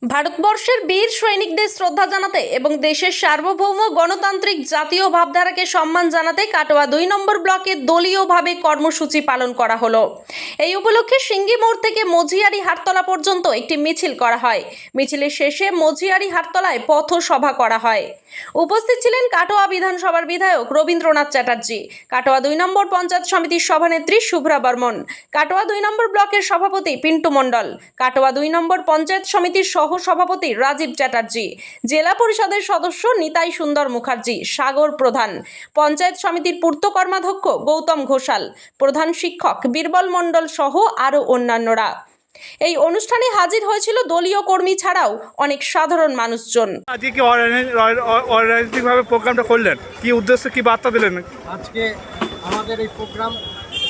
ভারতবর্ষের বীর সৈনিকদের শ্রদ্ধা জানাতে এবং দেশের সার্বভৌম গণতান্ত্রিক জাতীয় ভাবধারাকে সম্মান জানাতে কাটোয়া ২ নম্বর ব্লকে দলীয়ভাবে কর্মসূচি পালন করা হলো। এই উপলক্ষে সিঙ্গি মোড় থেকে মজিয়ারি হাটতলা পর্যন্ত একটি মিছিল করা হয়। মিছিলের শেষে মজিয়ারি হাটতলায় পথসভা করা হয়। উপস্থিত ছিলেন কাটোয়া বিধানসভার বিধায়ক রবীন্দ্রনাথ চ্যাটার্জি, কাটোয়া ২ নম্বর পঞ্চায়েত সমিতির সভানেত্রী শুভ্রা বর্মন, কাটোয়া ২ নম্বর ব্লকের সভাপতি পিন্টু মণ্ডল, কাটোয়া ২ নম্বর পঞ্চায়েত সমিতির সভাপতি রাজীব চ্যাটার্জি, জেলা পরিষদের সদস্য নিতাই সুন্দর মুখার্জি, সাগর প্রধান, পঞ্চায়েত সমিতির পূর্ত কর্মাধ্যক্ষ গৌতম ঘোষাল, প্রধান শিক্ষক বীরবল মণ্ডল সহ আরও অন্যান্যরা। এই অনুষ্ঠানে হাজির হয়েছিল দলীয় কর্মী ছাড়াও অনেক সাধারণ মানুষজন। আজকে কি অরাজনৈতিকভাবে প্রোগ্রামটা করলেন, কি উদ্দেশ্যে, কি বার্তা দিলেন? আজকে আমাদের এই প্রোগ্রাম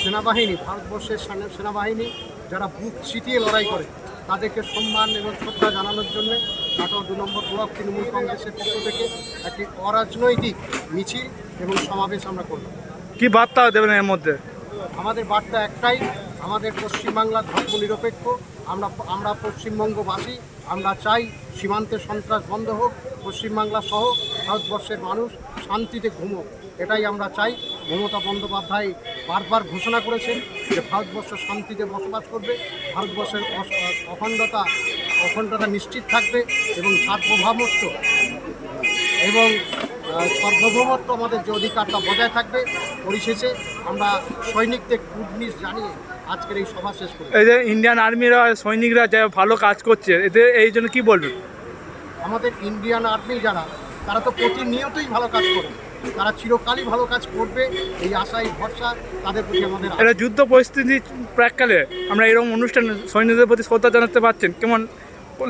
সেনাবাহিনী, ভারতবর্ষের সেনাবাহিনী যারা বুক চিতিয়ে লড়াই করে তাদেরকে সম্মান এবং শ্রদ্ধা জানানোর জন্য কাটোয়া ২ নম্বর ব্লক তৃণমূল কংগ্রেসের পক্ষ থেকে একটি অরাজনৈতিক মিছিল এবং সমাবেশ আমরা করলাম। কি বার্তা দেবেন এর মধ্যে? আমাদের বার্তা একটাই, আমাদের পশ্চিমবাংলা ধর্মনিরপেক্ষ, আমরা পশ্চিমবঙ্গবাসী, আমরা চাই সীমান্তে সন্ত্রাস বন্ধ হোক, পশ্চিমবাংলা সহ ভারতবর্ষের মানুষ শান্তিতে ঘুমোক, এটাই আমরা চাই। মমতা বন্দ্যোপাধ্যায় বারবার ঘোষণা করেছেন যে ভারতবর্ষ শান্তিতে বসবাস করবে, ভারতবর্ষের অখণ্ডতা নিশ্চিত থাকবে এবং সার্বভৌমত্ব আমাদের যে অধিকারটা বজায় থাকবে। পরিশেষে আমরা সৈনিকদের কুর্নিশ জানিয়ে আজকের এই সভা শেষ করি। এই যে ইন্ডিয়ান আর্মিরা, সৈনিকরা যা ভালো কাজ করছে, এতে এই জন্য কী বলবেন? আমাদের ইন্ডিয়ান আর্মি যারা, তারা তো প্রতিনিয়তই ভালো কাজ করে, তারা চিরকালই ভালো কাজ করবে, এই আশাই ভরসা তাদের প্রতি আমাদের। এটা যুদ্ধ পরিস্থিতি প্রাককালে আমরা এরকম অনুষ্ঠান সৈনিকদের প্রতি শ্রদ্ধা জানাতে পারছেন, কেমন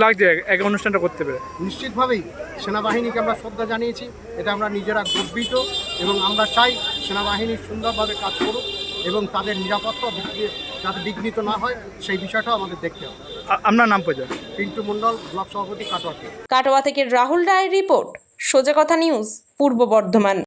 লাগছে এক অনুষ্ঠানটা করতে পেরে? নিশ্চিতভাবেই সেনাবাহিনীকে আমরা শ্রদ্ধা জানিয়েছি, এটা আমরা নিজেরা গর্বিত এবং আমরা চাই সেনাবাহিনী সুন্দরভাবে কাজ করুক এবং তাদের নিরাপত্তা যাতে বিঘ্নিত না হয় সেই বিষয়টাও আমাদের দেখতে হবে। আপনার নাম পরিচয়? পিন্টু মণ্ডল, ব্লক সভাপতি, কাটোয়া। কাটোয়া থেকে রাহুল রায়ের রিপোর্ট, সোজা কথা নিউজ, পূর্ব বর্ধমান।